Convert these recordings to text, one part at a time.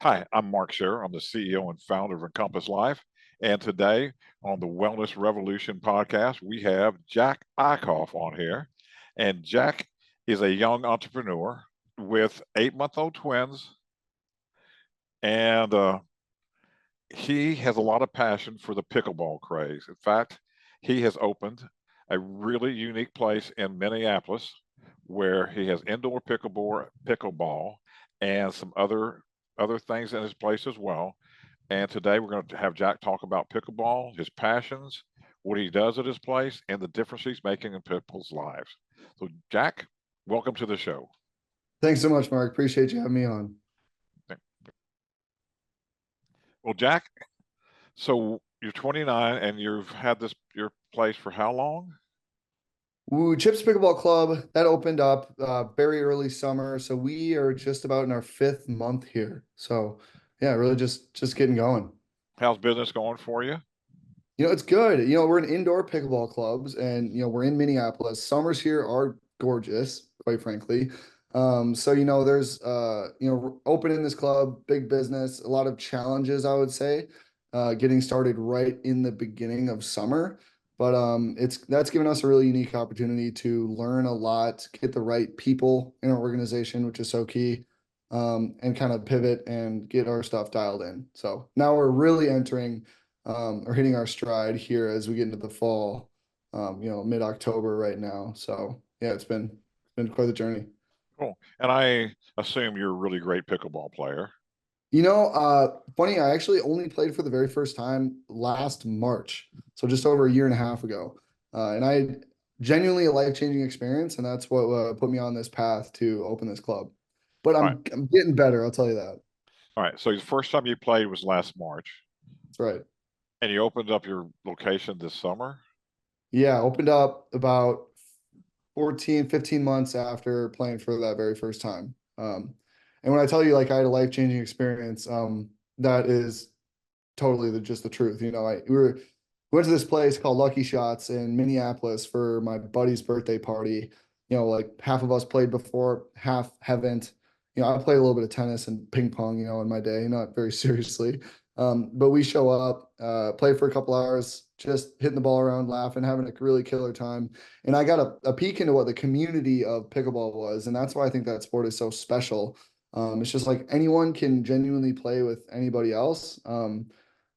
Hi, I'm Mark Scherer. I'm the CEO and founder of Encompassing Life. And today on the Wellness Revolution podcast, we have Jack Eickhof on here. And Jack is a young entrepreneur with 8-month-old twins. And he has a lot of passion for the pickleball craze. In fact, he has opened a really unique place in Minneapolis where he has indoor pickleball and some other things in his place as well. And today we're going to have Jack talk about pickleball, his passions, what he does at his place, and the difference he's making in people's lives. So, Jack, welcome to the show. Thanks so much, Mark. Appreciate you having me on. Well, Jack, so you're 29 and you've had your place for how long? Ooh, Chips Pickleball Club, that opened up very early summer. So we are just about in our 5th month here. So yeah, really just getting going. How's business going for you? It's good. We're an indoor pickleball clubs and we're in Minneapolis. Summers here are gorgeous, quite frankly. So there's opening this club, big business, a lot of challenges, I would say, getting started right in the beginning of summer. But that's given us a really unique opportunity to learn a lot, get the right people in our organization, which is so key, and kind of pivot and get our stuff dialed in. So now we're really entering or hitting our stride here as we get into the fall, mid-October right now. So yeah, it's been quite the journey. Cool. And I assume you're a really great pickleball player. Funny, I actually only played for the very first time last March, so just over a year and a half ago. And I genuinely a life-changing experience, and that's what put me on this path to open this club. But All right. I'm getting better, I'll tell you that. All right. So the first time you played was last March, That's right. and you opened up your location this summer. Yeah, opened up about 14, 15 months after playing for that very first time. And when I tell you like I had a life-changing experience, that is totally just the truth. We went to this place called Lucky Shots in Minneapolis for my buddy's birthday party. Like half of us played before, half haven't. I played a little bit of tennis and ping pong, in my day, not very seriously. But we show up, play for a couple hours, just hitting the ball around, laughing, having a really killer time. And I got a peek into what the community of pickleball was. And that's why I think that sport is so special. It's just like anyone can genuinely play with anybody else.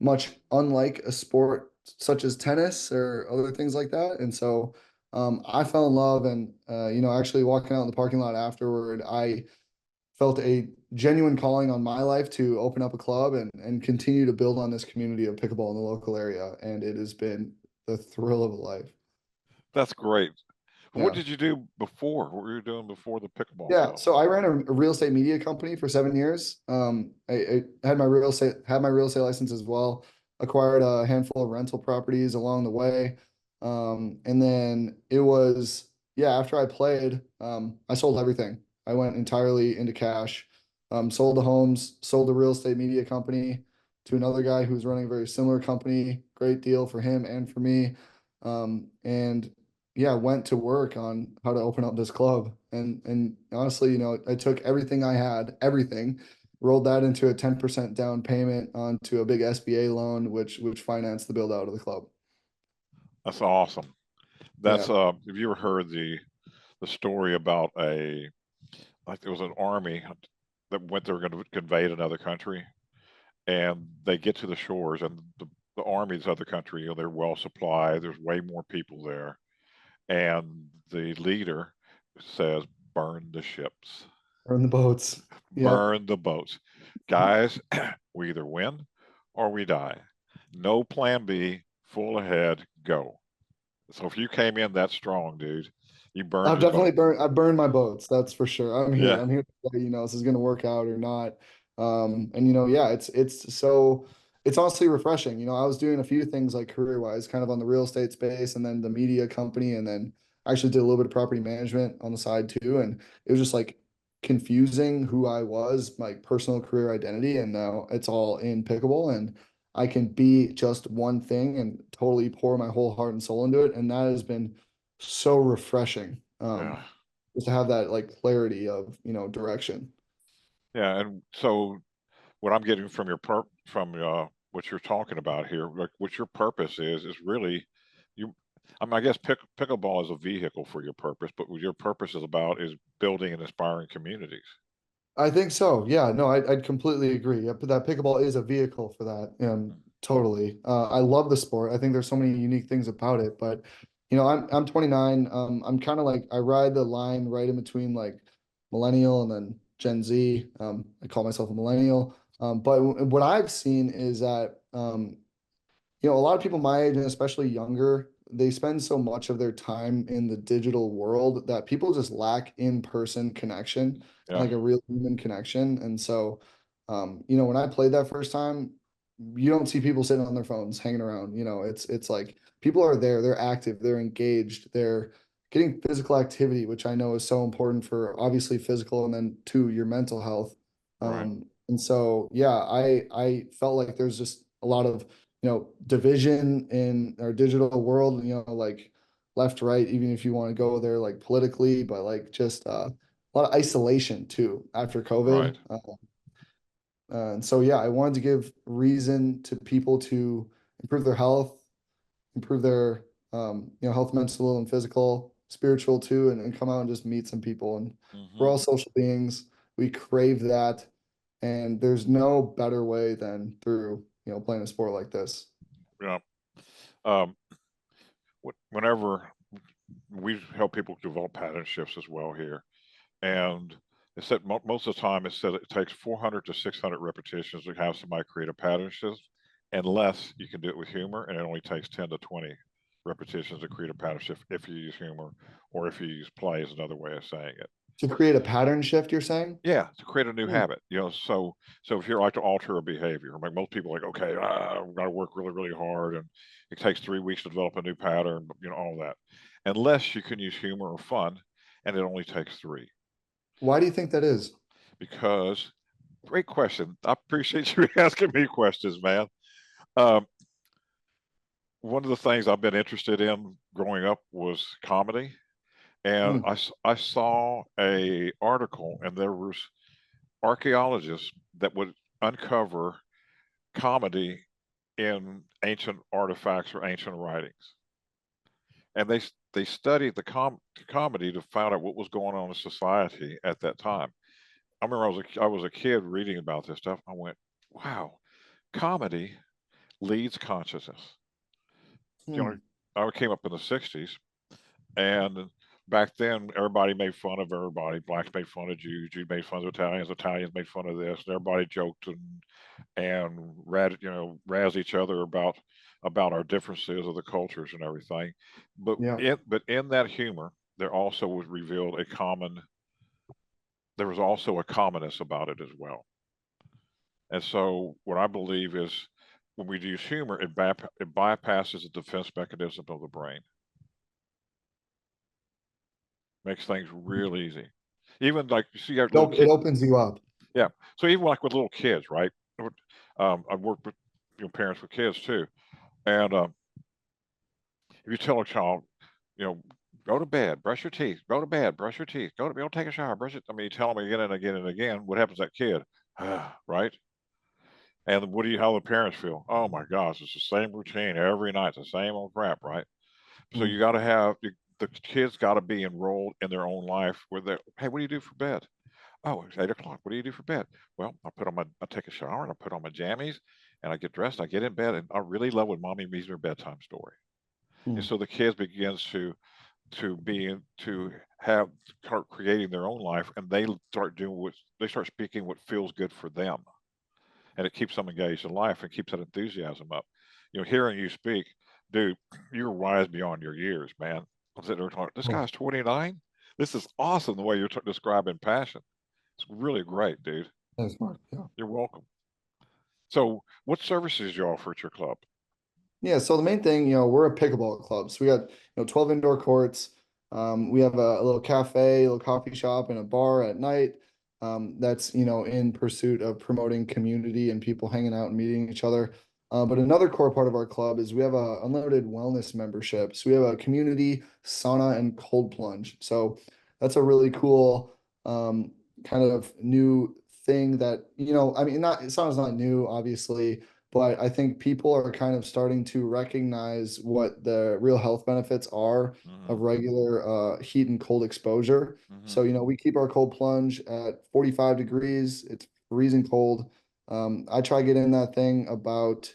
Much unlike a sport such as tennis or other things like that. And so I fell in love and, actually walking out in the parking lot afterward, I felt a genuine calling on my life to open up a club and continue to build on this community of pickleball in the local area. And it has been the thrill of a life. That's great. What Yeah. did you do before? What were you doing before the pickleball Yeah, club? so I ran a real estate media company for 7 years. I had my real estate license as well. Acquired a handful of rental properties along the way, and then it was yeah. After I played, I sold everything. I went entirely into cash. Sold the homes, sold the real estate media company to another guy who's running a very similar company. Great deal for him and for me. And yeah, went to work on how to open up this club. And honestly, I took everything I had, everything, rolled that into a 10% down payment onto a big SBA loan, which financed the build out of the club. That's awesome. Yeah. That's have you ever heard the story about like there was an army that went there going to invade another country, and they get to the shores, and the army, this other country, they're well supplied. There's way more people there, and the leader says, "Burn the ships, Burn the boats. Yep. burn the boats, guys. We either win or we die. No plan B. Full ahead, go." So if you came in that strong, dude, you burned your boat. I've burned my boats, that's for sure. I'm here. Yeah, I'm here to say, this is gonna work out or not. And yeah, it's honestly refreshing. I was doing a few things like career-wise, kind of on the real estate space and then the media company, and then I actually did a little bit of property management on the side too. And it was just like confusing who I was, my personal career identity, and now it's all in pickleball. And I can be just one thing and totally pour my whole heart and soul into it. And that has been so refreshing, yeah, just to have that like clarity of direction. yeah. And so, what I'm getting from what you're talking about here, like what your purpose is really you. I mean, I guess pickleball is a vehicle for your purpose, but what your purpose is about is building and inspiring communities. I think so. Yeah, no, I'd completely agree. Yeah, but that pickleball is a vehicle for that. Totally. I love the sport. I think there's so many unique things about it. But I'm 29. I'm kind of like I ride the line right in between like millennial and then Gen Z. I call myself a millennial. But what I've seen is that a lot of people my age and especially younger, they spend so much of their time in the digital world that people just lack in-person connection, Yeah, like a real human connection. And so, when I played that first time, you don't see people sitting on their phones hanging around. It's like people are there, they're active, they're engaged, they're getting physical activity, which I know is so important for obviously physical and then to your mental health. right, And so yeah, I felt like there's just a lot of division in our digital world, like left, right, even if you want to go there like politically, but like just a lot of isolation too after right. COVID. And so, yeah, I wanted to give reason to people to improve their health, improve their, health, mental and physical, spiritual too, and come out and just meet some people. And we're Hmm. all social beings. We crave that. And there's no better way than through, playing a sport like this. Yeah. Um, Whenever we help people develop pattern shifts as well here, and it said most of the time it said it takes 400 to 600 repetitions to have somebody create a pattern shift, unless you can do it with humor, and it only takes 10 to 20 repetitions to create a pattern shift if you use humor or if you use play is another way of saying it. To create a pattern shift, you're saying? Yeah, to create a new Hmm. habit, so if you're like to alter a behavior, like most people, like, okay, I've got to work really, really hard, and it takes 3 weeks to develop a new pattern, all that, unless you can use humor or fun, and it only takes three. Why do you think that is? Because, great question. I appreciate you asking me questions, man. Um, One of the things I've been interested in growing up was comedy, and Hmm. I saw a article, and there was archaeologists that would uncover comedy in ancient artifacts or ancient writings, and they studied comedy to find out what was going on in society at that time. I remember I was a kid reading about this stuff. I went, "Wow, comedy leads consciousness." You know, Hmm. I came up in the '60s, and back then everybody made fun of everybody. Blacks made fun of Jews, Jews made fun of Italians, Italians made fun of this, and everybody joked and razz each other about our differences of the cultures and everything. But Yeah. in that humor, there was also a commonness about it as well. And so what I believe is when we use humor, it bypasses the defense mechanism of the brain, makes things real easy. Even like you see our little It kid, opens you up. yeah. So even like with little kids, right? I've worked with parents with kids too, and if you tell a child, you know, go to bed, brush your teeth, go to bed, brush your teeth, go take a shower, brush it. I mean, you tell them again and again and again. What happens to that kid? Right? And how the parents feel? Oh my gosh, it's the same routine every night, the same old crap, right? So Hmm. you got to have the kids got to be enrolled in their own life. Where they, hey, what do you do for bed? Oh, it's 8 o'clock. What do you do for bed? Well, I take a shower and I put on my jammies and I get dressed. I get in bed, and I really love when mommy reads her bedtime story. And Hmm. so the kids begins to have start creating their own life, and they start speaking what feels good for them, and it keeps them engaged in life and keeps that enthusiasm up. Hearing you speak, dude, you're wise beyond your years, man. I'm sitting there talking, this Oh, guy's 29. This is awesome the way you're describing passion. It's really great, dude. thanks, Mark. Yeah. You're welcome. So, what services you offer at your club? Yeah, so the main thing, we're a pickleball club. So we got, 12 indoor courts. We have a little cafe, a little coffee shop, and a bar at night. That's, in pursuit of promoting community and people hanging out and meeting each other. But another core part of our club is we have a unlimited wellness membership. So we have a community sauna and cold plunge. So that's a really cool kind of new thing that, I mean, sauna's not new, obviously, but I think people are kind of starting to recognize what the real health benefits are of regular heat and cold exposure. So, we keep our cold plunge at 45 degrees. It's freezing cold. I try to get in that thing about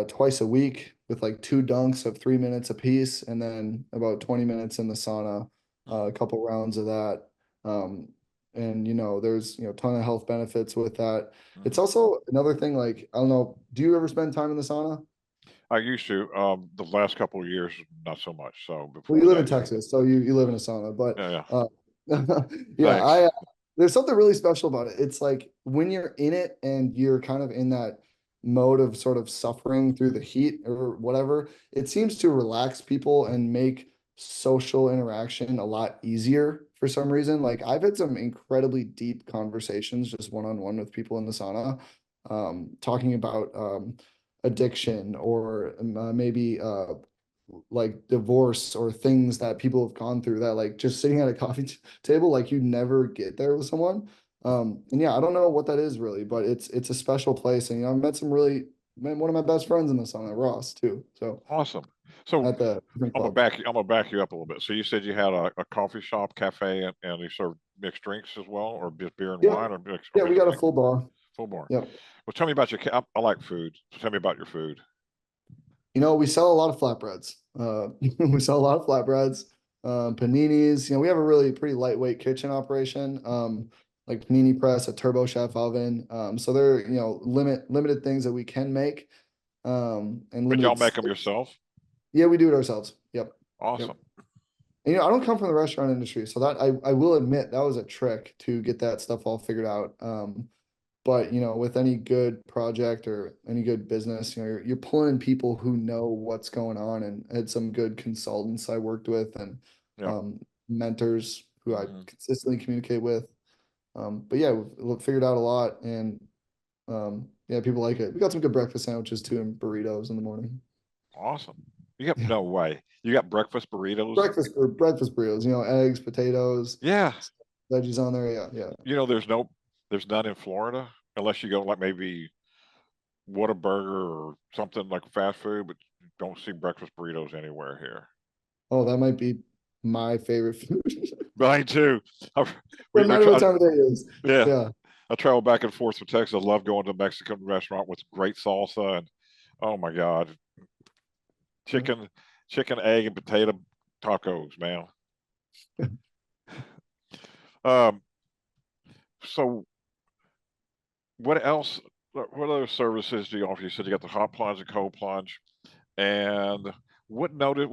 twice a week with like 2 dunks of 3 minutes apiece, and then about 20 minutes in the sauna, a couple rounds of that. Um, and there's a ton of health benefits with that. It's also another thing, like, I don't know, do you ever spend time in the sauna? I used to. The last couple of years, not so much. So Well, you before live in that, yeah, Texas, so you live in a sauna, but yeah, yeah. yeah, Thanks. there's something really special about it. It's like when you're in it and you're kind of in that mode of sort of suffering through the heat or whatever, it seems to relax people and make social interaction a lot easier for some reason. Like, I've had some incredibly deep conversations just one-on-one with people in the sauna, talking about addiction, or maybe like divorce, or things that people have gone through, that like just sitting at a coffee table, like you never get there with someone. And yeah, I don't know what that is really, but it's a special place. And I've met one of my best friends in the sauna, Ross, too. So Awesome. So at the different I'm gonna club. back you up a little bit. So you said you had a coffee shop, cafe, and you serve mixed drinks as well, or just beer and Yeah, wine, or yeah, we mixed got a drink, full bar. full bar. Yep. Well, tell me about your. I like food. So tell me about your food. We sell a lot of flatbreads. We sell a lot of flatbreads, paninis. We have a really pretty lightweight kitchen operation. Like panini press, a turbo chef oven. So there, limited things that we can make. And But y'all limited. make them yourself. Yeah, we do it ourselves. Yep. Yep. Awesome. And, I don't come from the restaurant industry, so that I will admit that was a trick to get that stuff all figured out. But with any good project or any good business, you're pulling in people who know what's going on, and had some good consultants I worked with, and Yeah. mentors who I consistently communicate with. But yeah, we've figured out a lot, and yeah, people like it. We got some good breakfast sandwiches too, and burritos in the morning. Awesome. You got Yeah. no way. You got breakfast burritos. Breakfast burritos, eggs, potatoes, Yeah. veggies on there. Yeah, yeah. There's none in Florida unless you go like maybe Whataburger or something like fast food, but you don't see breakfast burritos anywhere here. Oh, that might be my favorite food. Mine too. I, No I matter what try, time of day it is. yeah. Yeah. I travel back and forth to Texas. I love going to a Mexican restaurant with great salsa and oh my God, chicken, chicken, egg, and potato tacos, man. Um, so what else? What other services do you offer? You said you got the hot plunge and cold plunge, and what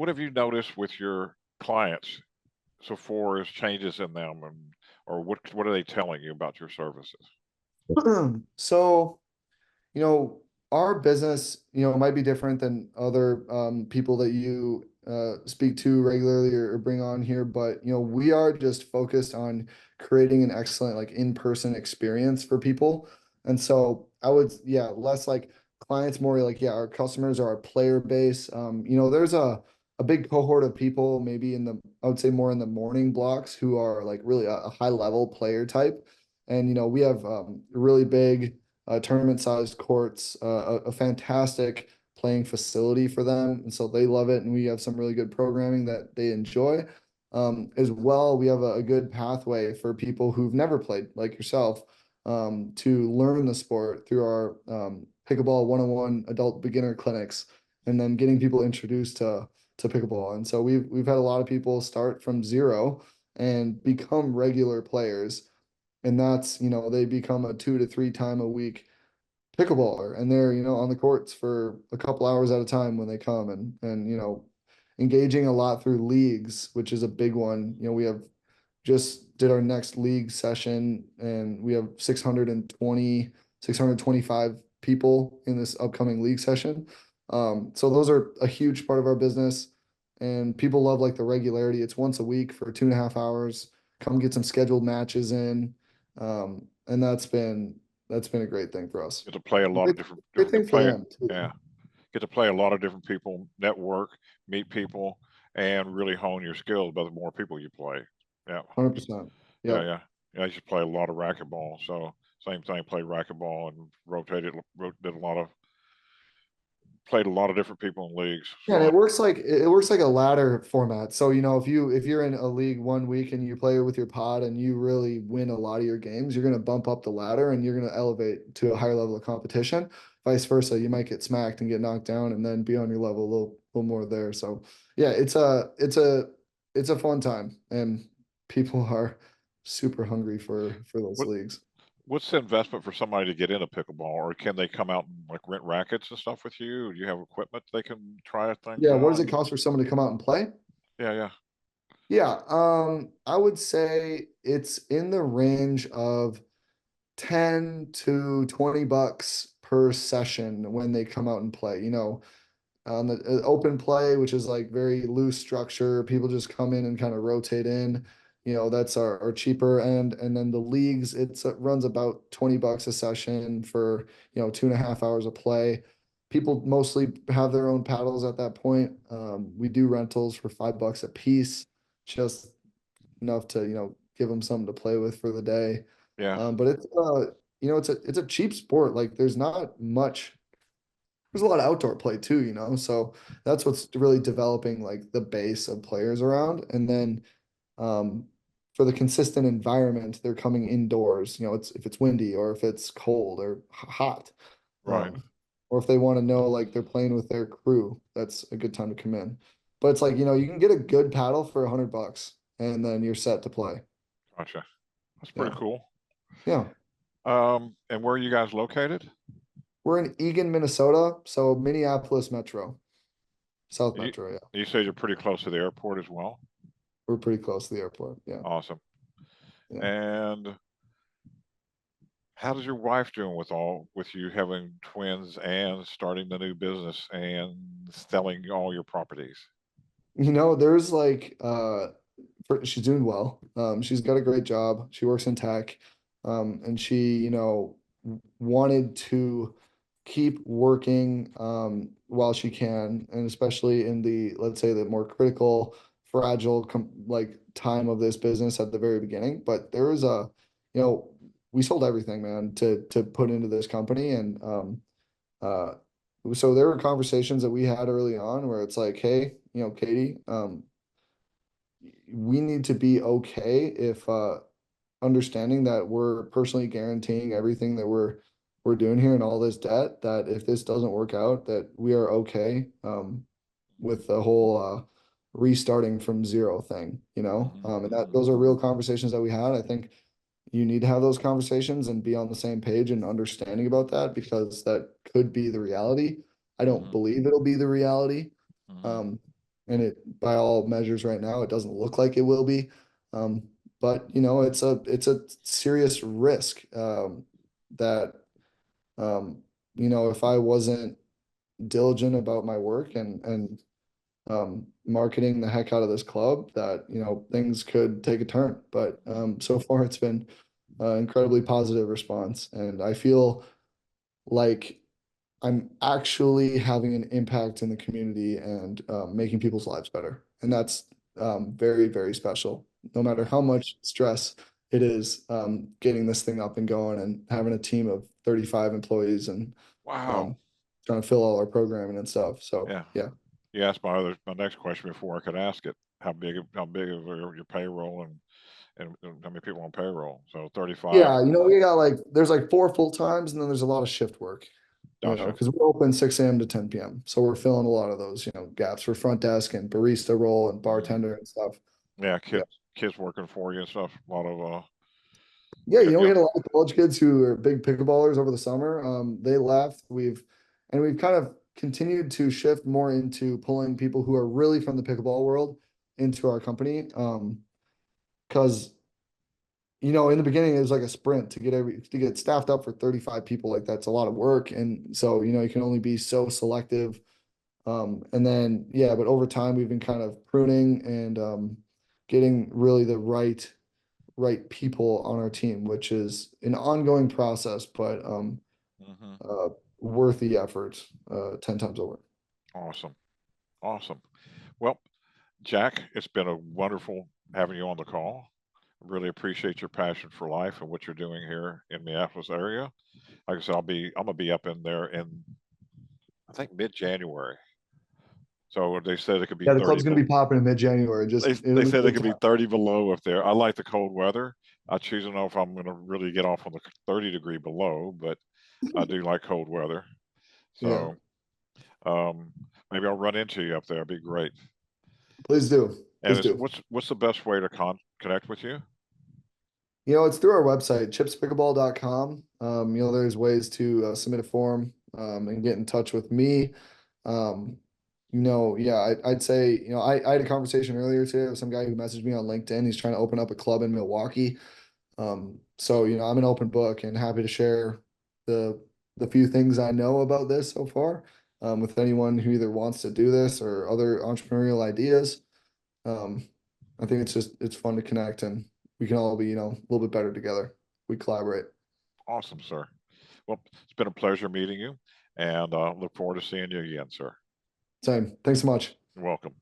have you noticed with your clients so far as changes in them, and or what are they telling you about your services? So, you know, our business, might be different than other people that you speak to regularly, or bring on here, but we are just focused on creating an excellent like in-person experience for people. And so I would, yeah, less like clients, more like, yeah, our customers are our player base. There's a big cohort of people, maybe I would say more in the morning blocks, who are like really a high level player type. And we have really big tournament sized courts, a fantastic playing facility for them. And so they love it. And we have some really good programming that they enjoy. As well, we have a good pathway for people who've never played, like yourself, to learn the sport through our pickleball 101 adult beginner clinics, and then getting people introduced to pickleball. And so we've had a lot of people start from zero and become regular players, and that's they become a 2 to 3 time a week pickleballer, and they're on the courts for a couple hours at a time when they come, and engaging a lot through leagues, which is a big one. We have just did our next league session, and we have 625 people in this upcoming league session. So those are a huge part of our business, and people love like the regularity. It's once a week for 2.5 hours. Come get some scheduled matches in. And that's been a great thing for us. Get to play a lot of Great, different great thing for play. them too. Yeah, get to play a lot of different people, network, meet people, and really hone your skills by the more people you play. Yeah, 100%. yeah, Yep. yeah. Yeah, I used to play a lot of racquetball. So same thing, played racquetball and did a lot of played a lot of different people in leagues. Yeah, and So it works like a ladder format. So, if you're in a league one week and you play with your pod and you really win a lot of your games, you're gonna bump up the ladder and you're gonna elevate to a higher level of competition. Vice versa, you might get smacked and get knocked down and then be on your level little more there. So yeah, it's a fun time and people are super hungry for those what leagues. what's the investment for somebody to get into pickleball, or can they come out and like rent rackets and stuff with you? Do you have equipment they can try things Yeah, what does out? it cost for someone to come out and play? Yeah, yeah. Yeah, I would say it's in the range of 10 to 20 bucks per session when they come out and play. On the open play, which is like very loose structure, people just come in and kind of rotate in. That's our cheaper end. And then the leagues, it runs about 20 bucks a session for, 2.5 hours of play. People mostly have their own paddles at that point. We do rentals for $5 a piece, just enough to, give them something to play with for the day. Yeah, But it's a cheap sport. Like there's a lot of outdoor play too, so that's what's really developing like the base of players around. And then um, for the consistent environment, they're coming indoors. It's if it's windy or if it's cold or hot, right. um, or if they want to know like they're playing with their crew, that's a good time to come in. But it's like you can get a good paddle for $100, and then you're set to play. Gotcha. That's pretty Yeah, cool. yeah. And where are you guys located? We're in Eagan, Minnesota, so Minneapolis Metro, South You, Metro. Yeah, you say you're pretty close to the airport as well. we're pretty close to the airport. Yeah, Awesome. yeah. And how's your wife doing with you having twins and starting the new business and selling all your properties? There's like she's doing well. She's got a great job. She works in tech. And she, wanted to keep working while she can, and especially in the, let's say, the more critical, fragile like time of this business at the very beginning. But there was you know, we sold everything, man, to put into this company. And uh so there were conversations that we had early on where it's like, hey, Katie, we need to be okay if understanding that we're personally guaranteeing everything that we're doing here and all this debt, that if this doesn't work out, that we are okay with the whole restarting from zero thing, and that Hmm. those are real conversations that we had. I think you need to have those conversations and be on the same page and understanding about that, because that could be the reality. I don't Hmm. believe it'll be the reality. Hmm. Um, and it, by all measures right now, it doesn't look like it will be. Um, but it's a serious risk that if I wasn't diligent about my work and marketing the heck out of this club, that things could take a turn. But so far it's been incredibly positive response, and I feel like I'm actually having an impact in the community and making people's lives better. And that's very, very special. No matter Hmm. how much stress it is getting this thing up and going and having a team of 35 employees and Wow. um, trying to fill all our programming and stuff. So Yeah. yeah. You asked my next question before I could ask it. How big is your payroll and how many people on payroll? So 35. Yeah, we got like there's like 4 full times and then there's a lot of shift work. Gotcha. Because we're open 6 a.m. to 10 p.m. So we're filling a lot of those, gaps for front desk and barista role and Hmm. bartender and stuff. Yeah, Yeah. kids working for you and stuff. A lot of Yeah, we yeah. had a lot of college kids who are big pickleballers over the summer. They left. We've kind of continued to shift more into pulling people who are really from the pickleball world into our company. Because in the beginning it was like a sprint to get staffed up for 35 people. Like that's a lot of work. And so, you can only be so selective. And then, yeah, but over time we've been kind of pruning and getting really the right people on our team, which is an ongoing process, but Hmm. uh, worth the effort 10 times over. Awesome. Awesome. Well, Jack, it's been a wonderful having you on the call. Really appreciate your passion for life and what you're doing here in Minneapolis area. Like I said, I'm gonna be up in there in I think mid-January. So they said it could be Yeah, the 30. club's gonna be popping in mid-January. Just it'll They be a said it good could be time. 30 below up there. I like the cold weather. I choose to know if I'm gonna really get off on the 30-degree below, but I do like cold weather. Yeah, So um, maybe I'll run into you up there. It'd be great. please do. And Please it's, do. what's the best way to connect with you? It's through our website, chipspickleball.com. There's ways to submit a form and get in touch with me. Um, yeah, I'd say, I had a conversation earlier today with some guy who messaged me on LinkedIn. He's trying to open up a club in Milwaukee. So, I'm an open book and happy to share the few things I know about this so far with anyone who either wants to do this or other entrepreneurial ideas. Um, I think it's fun to connect and we can all be, a little bit better together. We collaborate. Awesome, sir. Well, it's been a pleasure meeting you, and look forward to seeing you again, sir. Same. Thanks so much. You're welcome.